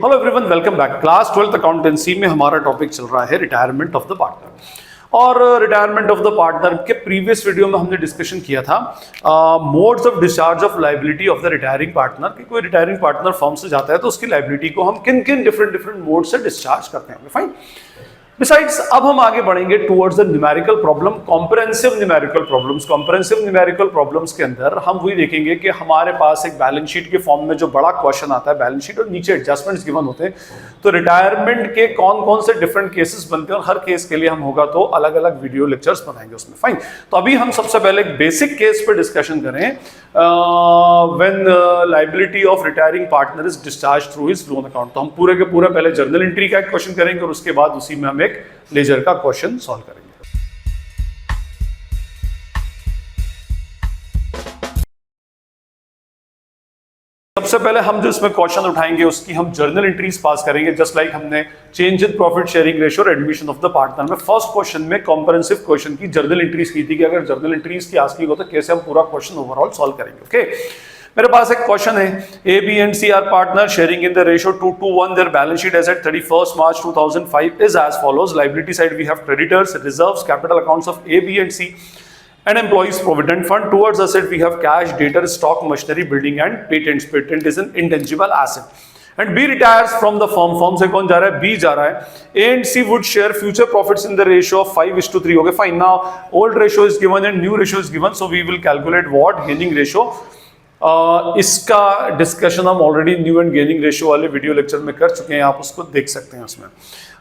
Hello everyone, welcome back. Class 12th accountancy में हमारा topic चल रहा है रिटायरमेंट ऑफ द पार्टनर। और रिटायरमेंट ऑफ द पार्टनर के प्रीवियस वीडियो में हमने डिस्कशन किया था modes of discharge of liability of the retiring partner कि कोई रिटायरिंग पार्टनर फर्म से जाता है तो उसकी लायबिलिटी को हम किन किन डिफरेंट मोड से डिस्चार्ज करते हैं। फाइन। बिसाइड्स अब हम आगे बढ़ेंगे towards the numerical problem, comprehensive numerical problems. Comprehensive numerical problems के अंदर हम वही देखेंगे कि हमारे पास एक बैलेंस शीट के फॉर्म में जो बड़ा क्वेश्चन आता है बैलेंस शीट और नीचे एडजस्टमेंट्स गिवन होते हैं, तो रिटायरमेंट के कौन कौन से डिफरेंट केसेस बनते हैं और हर केस के लिए हम होगा तो अलग अलग वीडियो लेक्चर्स बनाएंगे उसमें। फाइन। तो अभी हम सबसे पहले एक बेसिक केस पे डिस्कशन करें when liability of retiring partner is discharge through his loan account. तो हम पूरे के पूरा पहले जर्नल एंट्री का एक क्वेश्चन करेंगे और उसके बाद उसी में हम एक लेजर का क्वेश्चन सॉल्व करेंगे। सबसे पहले हम जो इसमें क्वेश्चन उठाएंगे उसकी हम जर्नल एंट्रीज पास करेंगे, जस्ट लाइक हमने change in profit sharing ratio और एडमिशन ऑफ द पार्टनर में फर्स्ट क्वेश्चन में कॉम्प्रिहेंसिव क्वेश्चन की जर्नल एंट्रीज की थी कि अगर जर्नल एंट्रीज की आस्किंग हो तो कैसे हम पूरा क्वेश्चन ओवरऑल सॉल्व करेंगे। ओके, मेरे पास एक क्वेश्चन है, A B and C are partner sharing in the ratio 2:1, their balance sheet as at 31st March 2005 is as follows. Liability side we have creditors, reserves, capital accounts of A, B and C and employees provident fund. Towards asset we have cash, debtor, stock, machinery, building and patents. Patent is an intangible asset. And B retires from the firm. Firm से कौन जा रहा है? B जा रहा है. A and C would share future profits in the ratio of 5:3. Okay, fine. Now old ratio is given and new ratio is given, so we will calculate what gaining ratio. इसका discussion हम already knew and gaining ratio वाले video lecture में कर चुके हैं, आप उसको देख सकते हैं उसमें।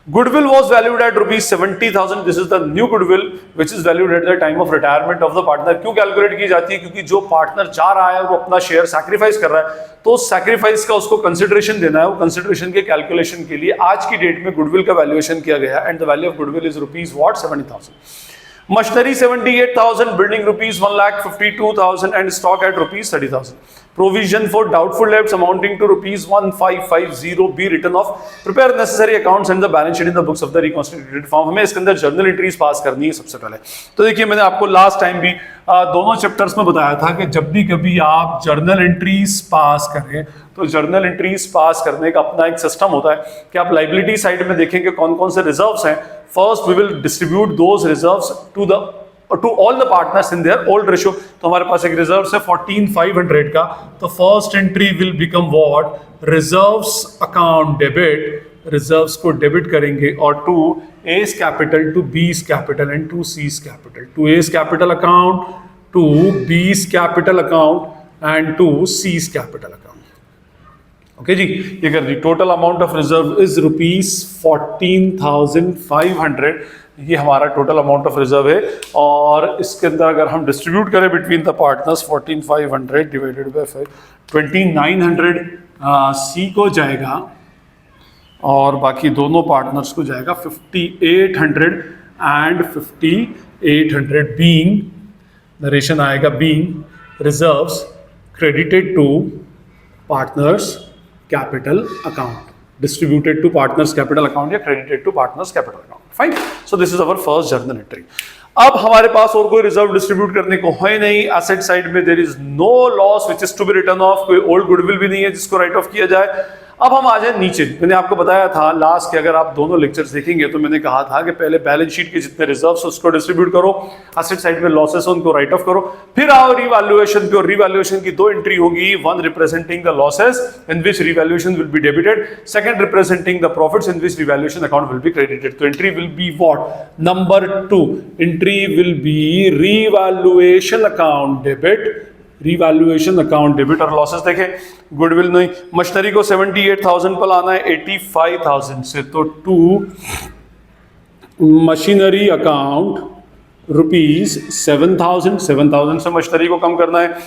Goodwill was valued at ₹70,000. This is the new goodwill which is valued at the time of retirement of the partner. क्यों कैलकुलेट की जाती है? क्योंकि जो पार्टनर जा रहा है वो अपना शेयर सैक्रिफाइस कर रहा है, तो सैक्रिफाइस का उसको कंसिडरेशन देना है। वो कंसिडरेशन के कैलकुलेशन के लिए आज की डेट में गुडविल का वैल्यूएशन किया गया and the value of goodwill is ₹70,000. Machinery 78,000, building ₹1,52,000 and stock at ₹30,000. Provision for doubtful debts amounting to ₹1550 be written off. Prepare necessary accounts and the balance sheet in the books of the reconstituted firm. हमें इसके अंदर journal entries pass करनी है सबसे पहले। तो देखिए, मैंने आपको लास्ट टाइम भी दोनों चैप्टर्स में बताया था कि जब भी कभी आप जर्नल एंट्रीज पास करें तो जर्नल एंट्रीज पास करने का अपना एक सिस्टम होता है कि आप लायबिलिटी साइड में देखेंगे कौन कौन से रिजर्व्स हैं। First we will distribute those reserves to all the partners in their old ratio. तो हमारे पास एक रिजर्व है 14,500 का, तो first entry will become what? Reserves account debit. Reserves को डेबिट करेंगे और to A's capital, to b's capital and to c's capital. To A's capital account, to b's capital account and to c's capital account. Okay जी, ये कर दी। Total amount of reserve is ₹14,500। ये हमारा total amount of reserve है और इसके अंदर अगर हम डिस्ट्रीब्यूट करें between the partners 14,500 divided by 5, 2,900 C को जाएगा और बाकी दोनों पार्टनर्स को जाएगा 5,800 एंड 5,800 बीइंग, नरेशन आएगा being reserves credited to partners capital account, distributed to partners capital account या credited to partners capital account. Fine. So this is our first journal entry. अब हमारे पास और कोई रिजर्व डिस्ट्रीब्यूट करने को है नहीं। एसेट साइड में there is no loss which is to be written off. कोई ओल्ड गुडविल भी नहीं है जिसको राइट ऑफ किया जाए। अब हम आ जाए नीचे। मैंने आपको बताया था लास्ट के, अगर आप दोनों लेक्चर्स देखेंगे तो मैंने कहा था कि पहले बैलेंस शीट के जितने रिजर्व्स उसको डिस्ट्रीब्यूट करो, एसेट साइड में लॉसेस उनको राइट ऑफ करो, फिर आओ रिवैल्यूएशन पे। और रिवैल्यूएशन की दो एंट्री होगी, one representing the losses in which revaluation will be debited, second representing the profits in which revaluation account will be credited. तो entry will be what? Number 2 entry will be revaluation account debit. Revaluation account debit और losses देखें, goodwill नहीं, machinery को 78,000 पर लाना है 85,000 से, तो टू मशीनरी अकाउंट ₹7,000 से मशीनरी को कम करना है।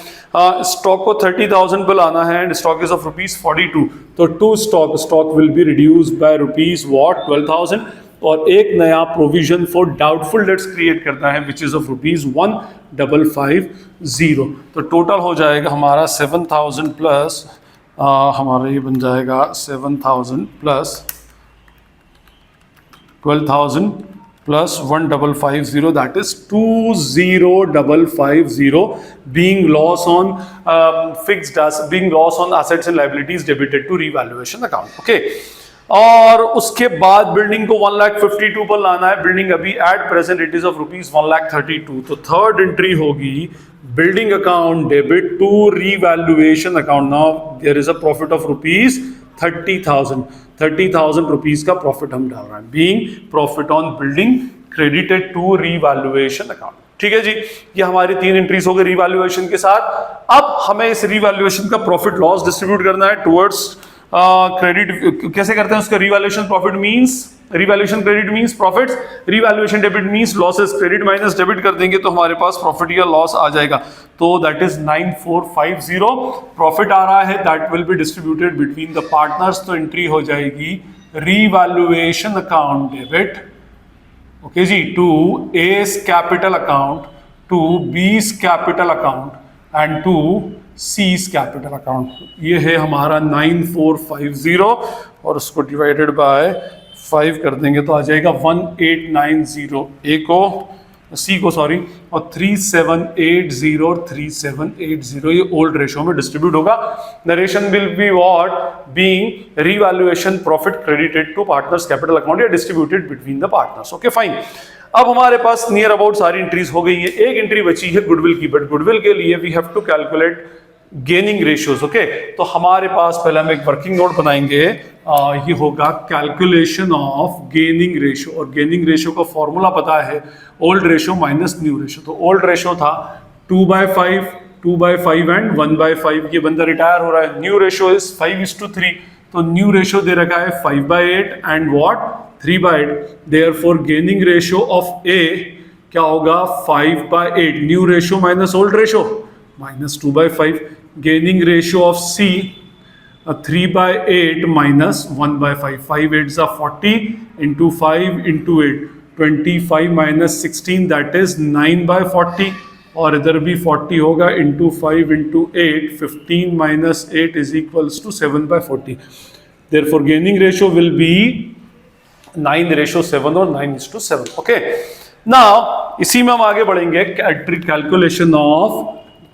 स्टॉक को 30,000 पर लाना है एंड स्टॉक इज ऑफ ₹42, तो to stock will be reduced by ₹12,000 और एक नया provision for doubtful debts create करता है विच इज ऑफ ₹1,550। तो टोटल हो जाएगा हमारा 7,000 प्लस हमारा ये बन जाएगा 7,000 plus 12,000 plus 1550, that is 20550 being loss on being loss on assets and liabilities debited to revaluation account. Okay, और उसके बाद बिल्डिंग को 1,52,000 पर लाना है. बिल्डिंग अभी at present it is of rupees 1,32,000. तो थर्ड एंट्री होगी building account debit to revaluation account. Now there is a profit of rupees 30,000 rupees का प्रॉफिट हम डाल रहे हैं. Being profit on building credited to revaluation account. ठीक है जी, ये हमारी 3 एंट्रीज हो गई रीवैल्यूएशन के साथ. अब हमें इस रीवैल्यूएशन का प्रॉफिट लॉस डिस्ट्रीब्यूट करना है टुवर्ड्स क्रेडिट. कैसे करते हैं उसका? Revaluation profit means revaluation credit means profits, revaluation debit means losses. Credit minus debit कर देंगे तो हमारे पास प्रॉफिट या लॉस आ जाएगा. तो दैट इज 9450 प्रॉफिट आ रहा है. That will be distributed between the partners. तो एंट्री हो जाएगी रिवैल्यूएशन अकाउंट डेबिट, ओके जी, to A's capital account, to B's capital account and to C's capital account. ये है हमारा 9450 और उसको डिवाइडेड बाय 5 कर देंगे तो आ जाएगा 1890 A को, C को सॉरी, और 3780 और 3780. ये ओल्ड रेशो में डिस्ट्रीब्यूट होगा. Narration will be what? Being revaluation profit credited to partners capital account या distributed between the partners. Okay fine. अब हमारे पास नियर अबाउट सारी एंट्रीज हो गई है. एक एंट्री बची है गुडविल की, बट गुडविल के लिए we have to calculate gaining ratios. Okay, तो हमारे पास पहले हम एक वर्किंग नोट बनाएंगे. ये होगा कैलकुलेशन ऑफ गेनिंग रेशियो. और गेनिंग रेशियो का फॉर्मूला पता है, old ratio minus new ratio. तो ओल्ड रेशियो था 2/5, 2/5 एंड 1/5. ये बंदा रिटायर हो रहा है. New ratio is 5:3. तो न्यू रेशियो दे रखा है 5/8 and what 3/8. Therefore gaining ratio of A क्या होगा? 5/8. New ratio minus old ratio minus 2/5. Gaining ratio of C 3/8 minus 1/5. 5/8 are 40 into 5 into 8, 25 minus 16, that is 9/40. और इधर भी 40 होगा into 5 into 8, 15 minus 8 is equals to 7/40. Therefore gaining ratio will be 9:7 और 9:7. Okay. Now इसी में हम आगे बढ़ेंगे.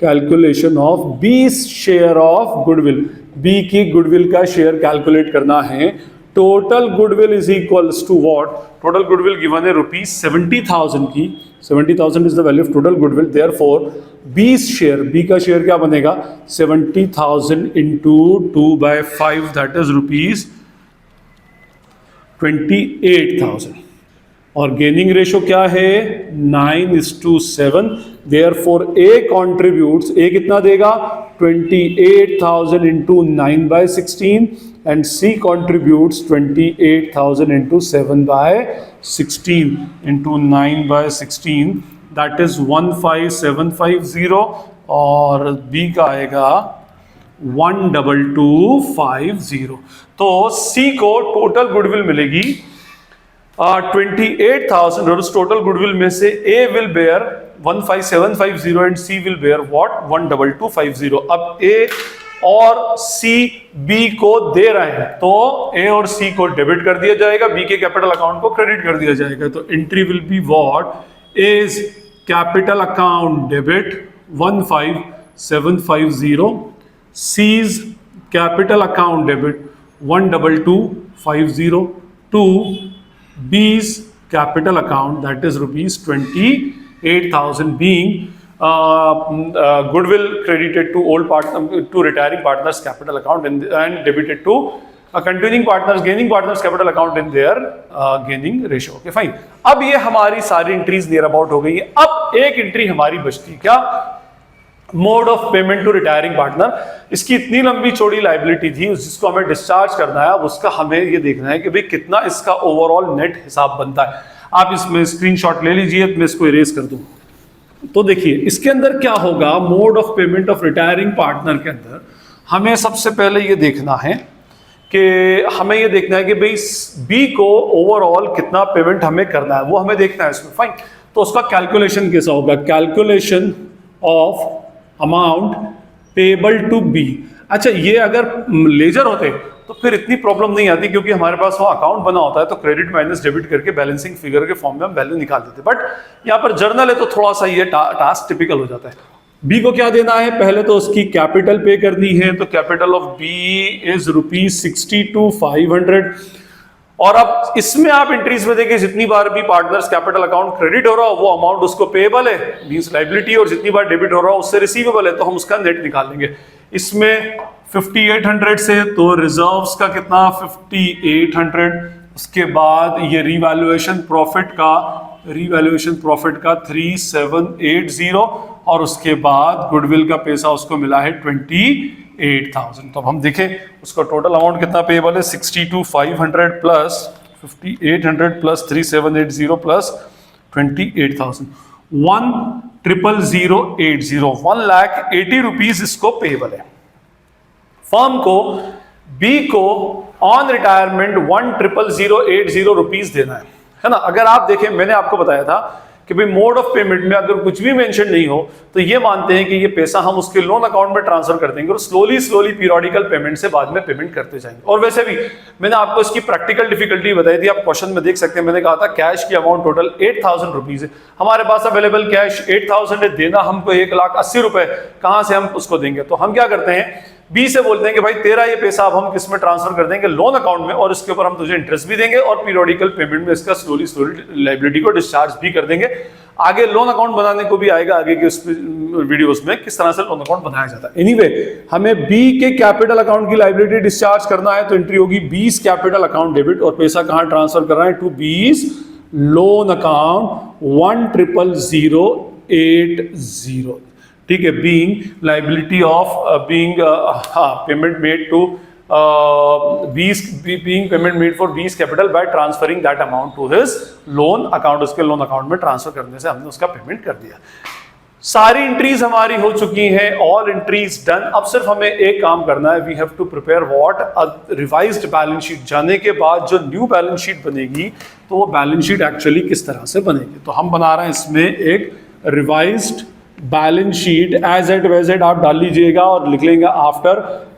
Calculation of B's share of goodwill. B की गुडविल का शेयर कैलकुलेट करना है. Total goodwill is equals to what? Total goodwill given है रुपीज 70,000 की. 70,000 is the value of total goodwill. Therefore B's share, B का शेयर क्या बनेगा? 70,000 into 2/5, that is rupees 28,000. और गेनिंग रेशियो क्या है? 9:7. देयरफॉर ए कॉन्ट्रीब्यूट्स, ए कितना देगा? 28,000 into 9/16 and C contributes 28,000 into 7/16 into 9/16, that is 15,750. और बी का आएगा 12250. तो सी को टोटल गुडविल मिलेगी 28,000. और उस टोटल गुडविल में से A will bear 15,750 and C will bear what? 12250. अब ए और सी बी को दे रहे हैं तो ए और सी को डेबिट कर दिया जाएगा, बी के कैपिटल अकाउंट को क्रेडिट कर दिया जाएगा. तो entry will be what? A's capital account debit 15,750, C's capital account debit 12250 to B's capital account, that is rupees 28,000, being goodwill credited to old partner to retiring partners capital account and debited to continuing partners gaining partners capital account in their gaining ratio. Okay, fine. अब ये हमारी सारी entries near about हो गई है. अब एक entry हमारी बचती, क्या? Mode of payment to retiring partner. इसकी इतनी लंबी चौड़ी लाइबिलिटी थी, जिसको हमें डिस्चार्ज करना है. अब उसका हमें ये देखना है कि भाई कितना इसका ओवरऑल नेट हिसाब बनता है. आप इसमें स्क्रीनशॉट ले लीजिए, मैं इसको इरेज कर दूं. तो देखिए इसके अंदर क्या होगा. Mode of payment of retiring partner के अंदर हमें सबसे पहले ये देखना है कि हमें ये देखना है कि भाई बी को ओवरऑल कितना पेमेंट हमें करना है, वो हमें देखना है इसमें. फाइन. तो उसका कैलकुलेशन कैसा होगा? Calculation of amount payable to B. अच्छा, ये अगर लेजर होते तो फिर इतनी प्रॉब्लम नहीं आती, क्योंकि हमारे पास वो अकाउंट बना होता है तो क्रेडिट माइनस डेबिट करके बैलेंसिंग फिगर के फॉर्म में हम वैल्यू निकाल देते हैं। बट यहाँ पर जर्नल है तो थोड़ा सा ये टास्क टिपिकल हो जाता है। बी को क्या देना है, पहले तो उसकी कैपिटल पे करनी है, तो कैपिटल ऑफ बी इज ₹62,500। और अब इसमें आप एंट्रीज में देखिए जितनी बार भी पार्टनर्स कैपिटल अकाउंट क्रेडिट हो रहा हो वो अमाउंट उसको पेएबल है, मींस लायबिलिटी, और जितनी बार डेबिट हो रहा हो उससे रिसीवेबल है, तो हम उसका नेट निकाल लेंगे। इसमें 5800 से तो रिजर्व्स का कितना 5800, उसके बाद ये रीवैल्यूएशन प्रॉफिट का 3780, और उसके बाद गुडविल का पैसा उसको मिला है 28,000। तो अब हम देखें उसका टोटल अमाउंट कितना पेएबल है, 62,500 प्लस 5800 प्लस 3780 प्लस 28,000, 1,000,080, 1,80,000 रुपीज इसको पेएबल है। फर्म को बी को ऑन रिटायरमेंट 1,000,080 रुपीज देना है ना। अगर आप देखें मैंने आपको बताया था कि भाई मोड ऑफ पेमेंट में अगर कुछ भी मेंशन नहीं हो तो ये मानते हैं कि ये पैसा हम उसके लोन अकाउंट में ट्रांसफर कर देंगे और स्लोली पीरियोडिकल पेमेंट से बाद में पेमेंट करते जाएंगे। और वैसे भी मैंने आपको इसकी प्रैक्टिकल डिफिकल्टी बताई थी, आप क्वेश्चन में देख सकते हैं, मैंने कहा था कैश की अमाउंट टोटल 8,000 रुपीज है, हमारे पास अवेलेबल कैश 8,000 है, देना हमको 1,80,000 रुपए, कहां से हम उसको देंगे। तो हम क्या करते हैं, बी से बोलते हैं कि भाई तेरा ये पैसा अब हम किस में ट्रांसफर कर देंगे, लोन अकाउंट में, और इसके ऊपर हम तुझे इंटरेस्ट भी देंगे और पीरियोडिकल पेमेंट में इसका स्लोली लायबिलिटी को डिस्चार्ज भी कर देंगे। आगे लोन अकाउंट बनाने को भी आएगा आगे के वीडियोस में किस तरह से लोन अकाउंट बनाया जाता है। एनीवे हमें बी के कैपिटल अकाउंट की लायबिलिटी डिस्चार्ज करना है, तो एंट्री होगी बीस कैपिटल अकाउंट डेबिट, और पैसा कहां ट्रांसफर कर रहा है, टू बीस लोन अकाउंट 1,000,080, ठीक है, being liability of payment made to being payment made for B's capital by transferring that amount to his loan account, उसके लोन अकाउंट में ट्रांसफर करने से हमने उसका पेमेंट कर दिया। सारी एंट्रीज हमारी हो चुकी हैं, ऑल एंट्रीज डन। अब सिर्फ हमें एक काम करना है, we have to prepare what, a revised balance sheet. जाने के बाद जो न्यू बैलेंस शीट बनेगी तो वो बैलेंस शीट एक्चुअली किस तरह से बनेगी, तो हम बना रहे हैं इसमें एक revised balance sheet, as at as at आप डाल लीजिएगा और लिख लेंगे आफ्टर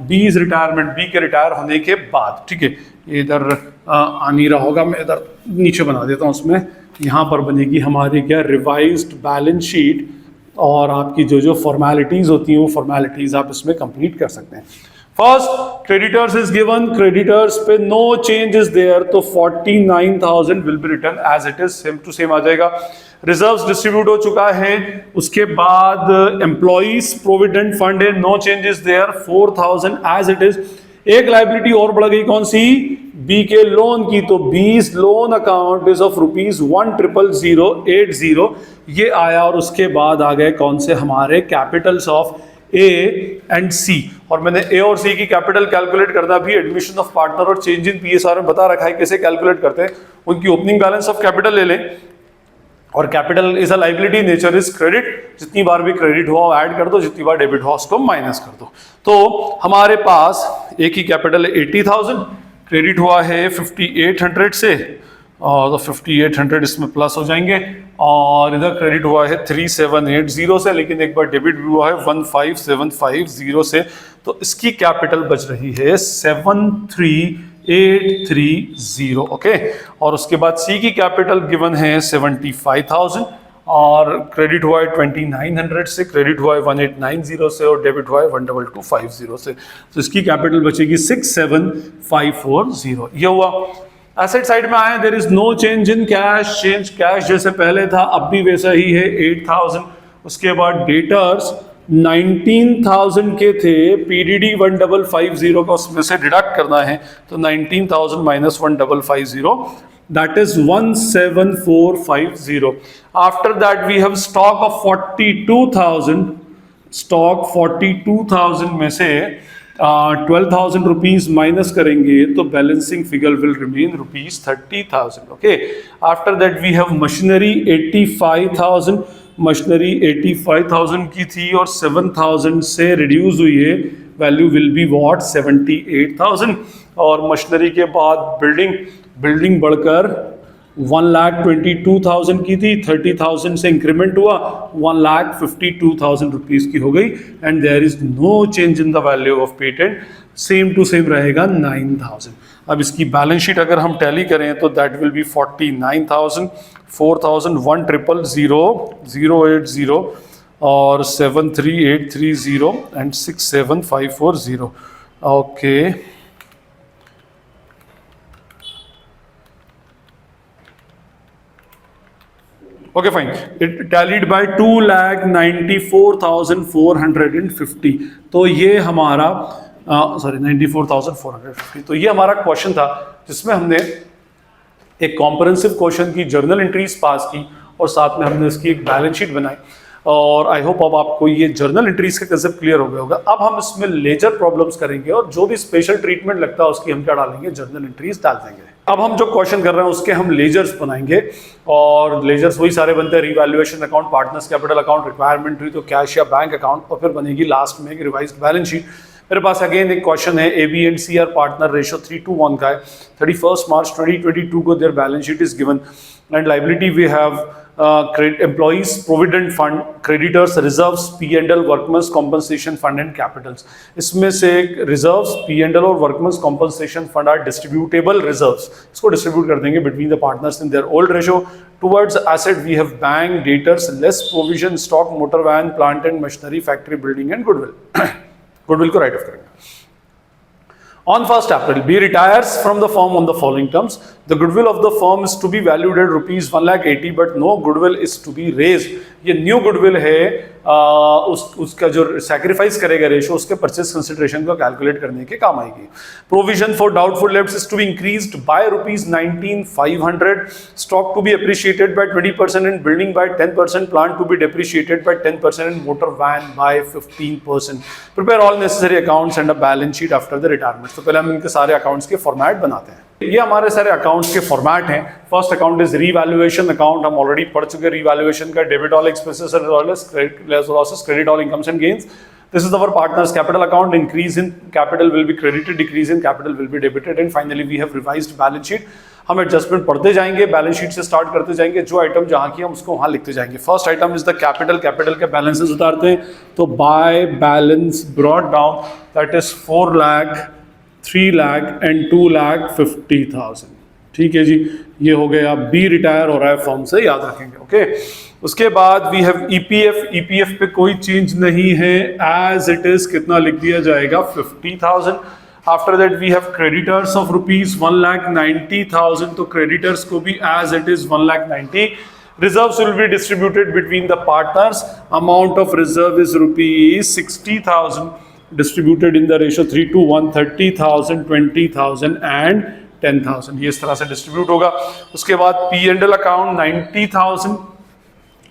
बीज रिटायरमेंट, बी के रिटायर होने के बाद, ठीक है। इधर आ नहीं रहा होगा, मैं इधर नीचे बना देता हूँ, उसमें यहाँ पर बनेगी हमारी क्या रिवाइज्ड बैलेंस शीट, और आपकी जो फॉर्मेलिटीज होती हैं वो फॉर्मेलिटीज आप इसमें कंप्लीट कर सकते हैं। First creditors is given, creditors पे नो चेंज इज देयर, तो 49,000 will be return as it is, same to same आ जाएगा। रिजर्व्स डिस्ट्रीब्यूट हो चुका है, उसके बाद एम्प्लॉइज प्रोविडेंट फंड है, no changes there, 4,000 as it is. एक लायबिलिटी और बढ़ गई, कौन सी, बी के लोन की, तो बीस लोन अकाउंट इज ऑफ ₹1,000,080, ये आया, और उसके बाद आ गए कौन से हमारे कैपिटल्स ऑफ ए एंड सी। और मैंने ए और सी की कैपिटल कैलकुलेट करना भी एडमिशन ऑफ पार्टनर और चेंज इन पीएसआर में बता रखा है कैसे कैलकुलेट करते हैं। उनकी ओपनिंग बैलेंस ऑफ कैपिटल ले लें, और capital is a liability, nature is credit, जितनी बार भी क्रेडिट हुआ ऐड कर दो, जितनी बार डेबिट हुआ उसको माइनस कर दो। तो हमारे पास एक ही कैपिटल 80,000, क्रेडिट हुआ है 5800 से, और तो 5800 इसमें प्लस हो जाएंगे, और इधर क्रेडिट हुआ है 3780 से, लेकिन एक बार डेबिट भी हुआ है 15750 से, तो इसकी कैपिटल बच रही है 73,830, ओके। और उसके बाद सी की कैपिटल गिवन है 75,000, और क्रेडिट हुआ है 2900 से, क्रेडिट हुआ है 1890 से, और डेबिट हुआ है 12250 से, तो इसकी कैपिटल बचेगी 67,540। ये हुआ। एसेट साइड में आए, there is no change in cash, change cash जैसे पहले था अब भी वैसा ही है 8,000। उसके बाद डेटर्स 19,000 के थे, पीडीडी 1550 का उसमें से डिडक्ट करना है, तो 19,000 minus 1550, that is 17,450. After that we have stock of 42,000, stock 42,000 में से 12,000 रुपीज माइनस करेंगे तो balancing figure will remain ₹30,000, okay. After that we have machinery 85,000, machinery 85,000 की थी और 7,000 से रिड्यूस हुई है, वैल्यू विल बी व्हाट 78,000। और मशीनरी के बाद बिल्डिंग बढ़कर 1,22,000 की थी, 30,000 से इंक्रीमेंट हुआ, 1,52,000 रुपीज की हो गई, and there is no change in the value of patent, same to same रहेगा 9,000। अब इसकी बैलेंस शीट अगर हम टैली करें तो दैट विल बी 49,000, 4,000, 1,000,080 और 73830 and 67540। Okay, okay fine, it tallied by 2,94,450। तो ये हमारा सॉरी 94,450, तो ये हमारा क्वेश्चन था जिसमें हमने एक कॉम्प्रिहेंसिव क्वेश्चन की जर्नल एंट्रीज पास की और साथ में हमने इसकी एक बैलेंस शीट बनाई। और आई होप अब आपको ये जर्नल एंट्रीज का कंसेप्ट क्लियर हो गया होगा। अब हम इसमें लेजर प्रॉब्लम्स करेंगे और जो भी स्पेशल ट्रीटमेंट लगता है उसकी हम क्या डालेंगे, जर्नल एंट्रीज डाल देंगे। अब हम जो क्वेश्चन कर रहे हैं उसके हम लेजर्स बनाएंगे, और लेजर्स वही सारे बनते हैं, revaluation account, partners capital account, requirement हुई तो कैश या बैंक अकाउंट, और फिर बनेगी लास्ट में एक रिवाइज्ड बैलेंस शीट। मेरे पास अगेन एक क्वेश्चन है, AB and CR partner ratio 3:1 का है, 31 मार्च 2022 को their balance sheet is given, and liability we have employees provident fund, creditors, reserves, P&L, workmen's compensation fund and capitals. इसमें से reserves, P&L और workmen's compensation fund are distributable reserves, इसको distribute कर देंगे between the partners in their old ratio. Towards asset we have bank, debtors, less provision, stock, motor van, plant and machinery, factory, building and goodwill. Goodwill को write off करेंगे। On 1st April, B retires from the firm on the following terms. The goodwill of the firm is to be valued at rupees 1,80,000, but no goodwill is to be raised. ये new goodwill है, उसका जो sacrifice करेगा ratio उसके purchase consideration को calculate करने के काम आएगी। Provision for doubtful debts is to be increased by rupees 19,500, stock to be appreciated by 20% and building by 10%, plant to be depreciated by 10% and motor van by 15%। Prepare all necessary accounts and a balance sheet after the retirement. तो पहले हम इनके सारे accounts के format बनाते हैं। ये हमारे सारे अकाउंट्स के फॉर्मेट हैं। First account is revaluation account, हम ऑलरेडी पढ़ चुके हैं रीवैल्यूएशन का। Debit all expenses and losses, credit all incomes and gains. This is our partner's capital account. Increase in capital will be credited, decrease in capital will be debited, and finally we have revised balance sheet. हम adjustment पढ़ते जाएंगे, balance sheet से start करते जाएंगे, जो item जहाँ की हम उसको वहाँ लिखते जाएंगे। First item is the capital, capital के बैलेंसेस उतारते हैं। तो by balance brought down that is 4 lakh, 3 lakh and 2,50,000। ठीक है जी, ये हो गया। बी रिटायर हो रहा है फॉर्म से, याद रखेंगे। ओके, उसके बाद वी हैव ईपीएफ। ईपीएफ पे कोई चेंज नहीं है, एज इट इज कितना लिख दिया जाएगा, 50,000। After that we have creditors of rupees 1,90,000, तो क्रेडिटर्स को भी as it is 1,90,000। Reserves will be distributed between the partners. Amount of reserve is rupees 60,000, distributed in the ratio 3:1, 30,000, 20,000 and 10,000। ये इस तरह से डिस्ट्रीब्यूट होगा। उसके बाद P&L account 90,000,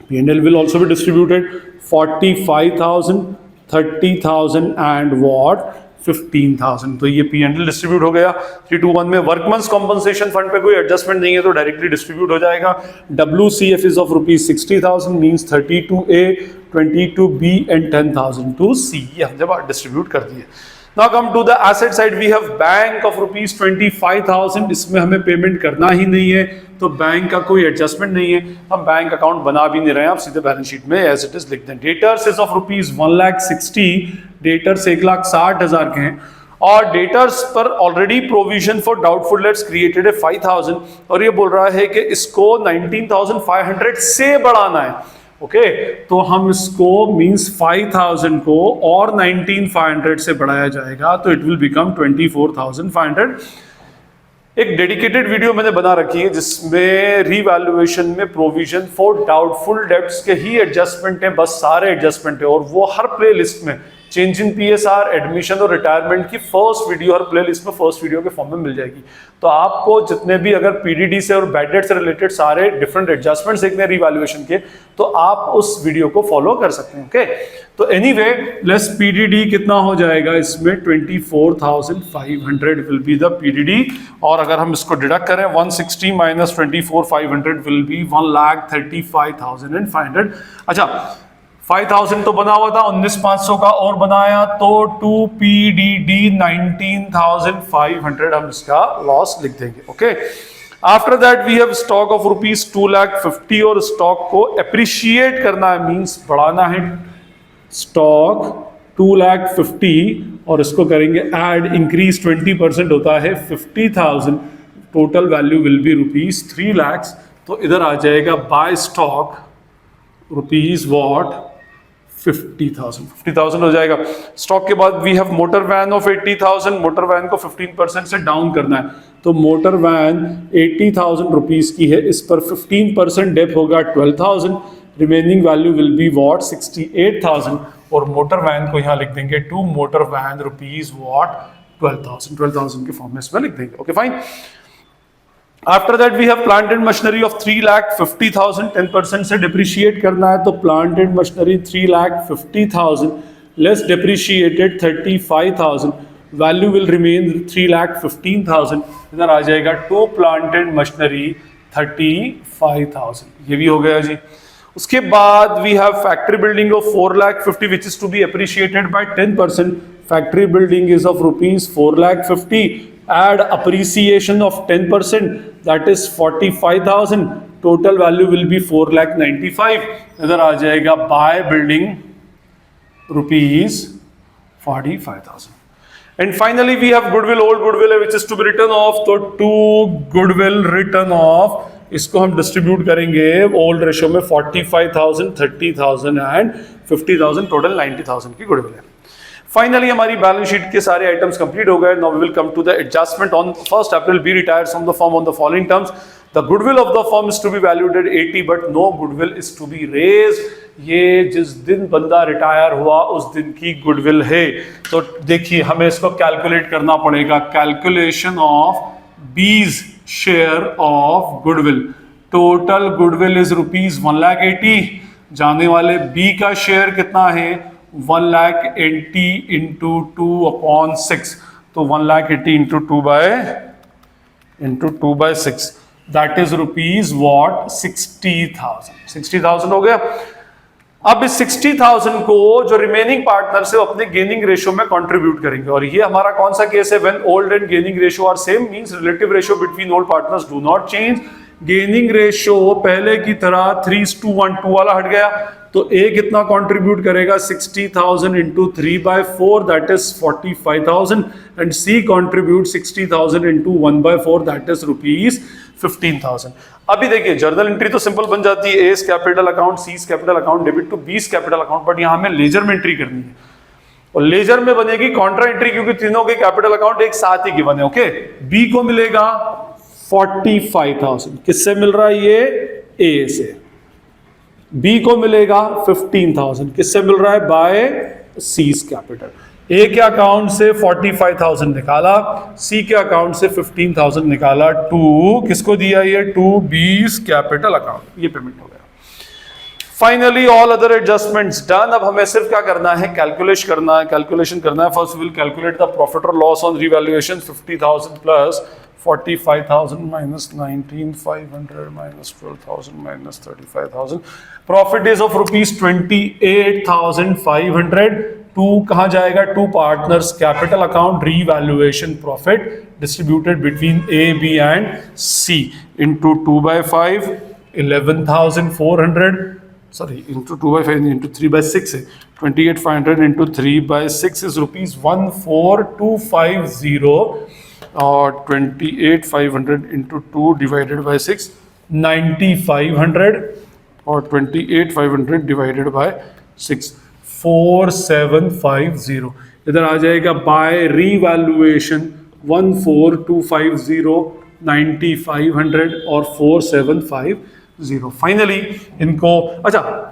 P&L will also be distributed 45,000, 30,000 and what 15,000। तो ये P&L डिस्ट्रीब्यूट हो गया 3:1 में। वर्कमेंस कॉम्पनसेशन फंड पे कोई एडजस्टमेंट नहीं है तो डायरेक्टली डिस्ट्रीब्यूट हो जाएगा। WCF is of rupees 60,000, means 32A, 22B and 10,000 to C। ये हम जब डिस्ट्रीब्यूट कर दिए। Now come to the asset side, we have bank of rupees 25,000। इसमें हमें पेमेंट करना ही नहीं है तो बैंक का कोई एडजस्टमेंट नहीं है, हम बैंक अकाउंट बना भी नहीं रहे हैं, आप सीधे बैलेंस शीट में एज इट इज लिख दें। Debtors is of rupees 1,60,000, debtors 1,60,000 के हैं, और डेटर्स पर already provision for doubtful dates created है 5,000, और ये बोल रहा है कि इसको 19,500 से बढ़ाना है। ओके, तो हम इसको मींस 5,000 को और 19,500 से बढ़ाया जाएगा तो इट विल बिकम 24,500। एक डेडिकेटेड वीडियो मैंने बना रखी है जिसमें रीवैल्यूएशन में प्रोविजन फॉर डाउटफुल डेब्ट्स के ही एडजस्टमेंट है, बस सारे एडजस्टमेंट है, और वो हर प्ले लिस्ट में चेंज इन PSR, एडमिशन और रिटायरमेंट की फर्स्ट वीडियो हर प्लेलिस्ट में फर्स्ट वीडियो के फॉर्म में मिल जाएगी। तो आपको जितने भी अगर PDD से और बैड डेट से रिलेटेड सारे डिफरेंट एडजस्टमेंट्स देखने हैं रीवैल्यूएशन के, तो आप उस वीडियो को फॉलो कर सकते हैं। ओके, तो एनीवे लेस PDD कितना हो जाएगा इसमें, 24,500 विल बी द PDD, और अगर हम इसको डिडक्ट करें 160 माइनस 24,500 विल बी 1,35,500। अच्छा, 5,000 तो बना हुआ था, 19,500 का और बनाया तो 2 PDD 19,500 हम इसका लॉस लिख देंगे। Okay, after that we have stock of ₹2,50,000 और स्टॉक को एप्रिशिएट करना है, मींस बढ़ाना है। स्टॉक 2,50,000 और इसको करेंगे ऐड, इंक्रीज 20% होता है 50,000, टोटल वैल्यू विल बी ₹3,00,000। तो इधर आ जाएगा बाय स्टॉक रुपीज वॉट 50,000 हो जाएगा। स्टॉक के बाद we have motor van of 80,000, motor van को 15% से डाउन करना है, तो मोटर वैन 80,000 रुपीज की है, इस पर 15% डेप होगा 12,000, remaining value will be what 68,000 और मोटर वैन को यहाँ लिख देंगे to motor van rupees what 12,000 के फॉर्म में इसमें लिख देंगे। Okay fine. After that we have plant and machinery of 3,50,000, 10% से डिप्रिशिएट करना है, तो plant and machinery 3,50,000 less depreciated 35,000, value will remain 3,15,000। इधर आ जाएगा टू प्लांट एंड मशीनरी 35,000, ये भी हो गया जी। उसके बाद we have factory building of 4,50,000 which is to be appreciated by 10%, factory building is of ₹4,50,000, add appreciation of 10%, that is 45,000, total value will be 4,95,000। इधर आ जाएगा buy building ₹45,000। And finally we have goodwill, old goodwill which is to be written off, तो to goodwill written off, इसको हम distribute करेंगे old ratio में 45,000, 30,000 and 50,000, total 90,000 की goodwill है। Finally हमारी बैलेंस शीट के सारे आइटम्स कंप्लीट हो गए। Now we will come to the adjustment. On 1 April B retires from the firm on the following terms. The goodwill of the firm is to be valued at 80 but no goodwill is to be raised. ये जिस दिन बंदा retire हुआ उस दिन की goodwill है। तो देखिए हमें इसको कैलकुलेट करना पड़ेगा। कैलकुलेशन ऑफ बीज share of goodwill. Total goodwill is ₹1,80,000। जाने वाले बी का शेयर कितना है 1,80,000 इंटू 2/6, तो 1,80,000 into 2/6 that is rupees what 60,000। 60,000 हो गया। अब इस 60,000 को जो रिमेनिंग पार्टनर्स है वो अपने गेनिंग रेशियो में कंट्रीब्यूट करेंगे। और ये हमारा कौन सा केस है? When old and gaining ratio are same, means relative ratio between old partners do not change. Gaining ratio पहले की तरह 3:1 2 वाला हट गया, तो ए कितना कंट्रीब्यूट करेगा 60,000 into 3/4 that is 45,000 and C contribute 60,000 into 1/4 that is ₹15,000। अभी देखिए जर्नल एंट्री तो सिंपल बन जाती है, A's capital account, C's capital account, debit to B's capital account, but यहां हमें लेजर में एंट्री करनी है और लेजर में बनेगी कॉन्ट्रा एंट्री क्योंकि तीनों के कैपिटल अकाउंट एक साथ ही गिवन है। ओके, बी को मिलेगा 45,000, किससे मिल रहा है ये? ए से। बी को मिलेगा 15,000, किससे मिल रहा है? Bye seize capital. ए के अकाउंट से 45,000 निकाला, सी के अकाउंट से 15,000 निकाला, टू किसको दिया? ये टू बीस कैपिटल अकाउंट, ये पेमेंट हो गया। Finally all other adjustments done. अब हमें सिर्फ क्या करना है? कैलकुलेशन करना है। First will calculate the profit और loss on revaluation. 50,000 plus 45,000 minus 19,500 minus 12,000 minus 35,000. Profit is of ₹28,500. To कहाँ जाएगा? To partners capital account revaluation profit distributed between A B and C into 2/5 11,400 sorry into 2/5 into 3/6 है 28,500 into 3/6 is ₹14,250 और 28,500 into 2 divided by 6 9,500 और 28,500 divided by 6 4,750। इधर आ जाएगा bye revaluation 14,250 9,500 और 4,750। Finally इनको अच्छा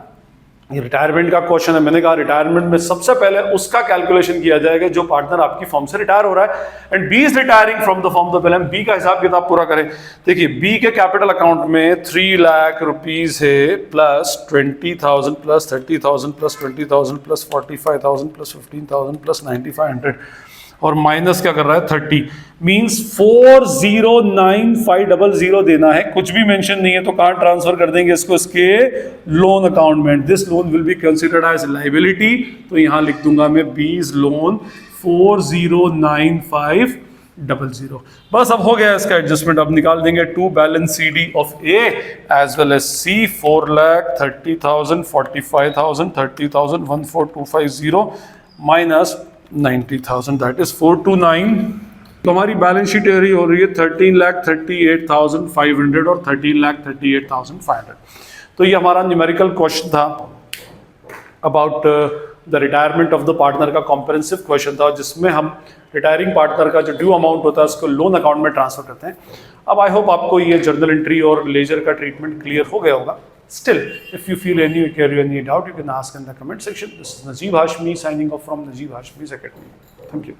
ये रिटायरमेंट का क्वेश्चन है। मैंने कहा रिटायरमेंट में सबसे पहले उसका कैलकुलेशन किया जाएगा जो पार्टनर आपकी फर्म से रिटायर हो रहा है and B is retiring from the firm. तो पहले हम बी का हिसाब किताब पूरा करें। देखिए बी के कैपिटल अकाउंट में 3 लाख रुपीज है plus 20,000 plus 30,000 plus 20,000 plus 45,000 plus 15,000 plus 9,500 और माइनस क्या कर रहा है 30 मींस 4,09,500 देना है। कुछ भी मेंशन नहीं है तो कहां ट्रांसफर कर देंगे इसको? इसके लोन अकाउंट में। This loan will be considered as liability, तो यहां लिख दूंगा मैं बीज लोन 4,09,500 00। बस अब हो गया इसका एडजस्टमेंट। अब निकाल देंगे to balance CD of A as well as C 4,30,000, 45,000, 30,000, 14,250 minus 90,000 that is 429। तो हमारी बैलेंस शीट एरी हो रही है 13,38,500 और 13,38,500। तो ये हमारा न्यूमेरिकल क्वेश्चन था about the retirement of the partner का कॉम्प्रिहेंसिव क्वेश्चन था, जिसमें हम रिटायरिंग पार्टनर का जो ड्यू अमाउंट होता है उसको लोन अकाउंट में ट्रांसफर करते हैं। अब आई होप आपको ये जर्नल एंट्री और लेजर का ट्रीटमेंट क्लियर हो गया होगा। Still, if you feel any doubt, you can ask in the comment section. This is Najeeb Hashmi signing off from Najeeb Hashmi's Academy. Thank you.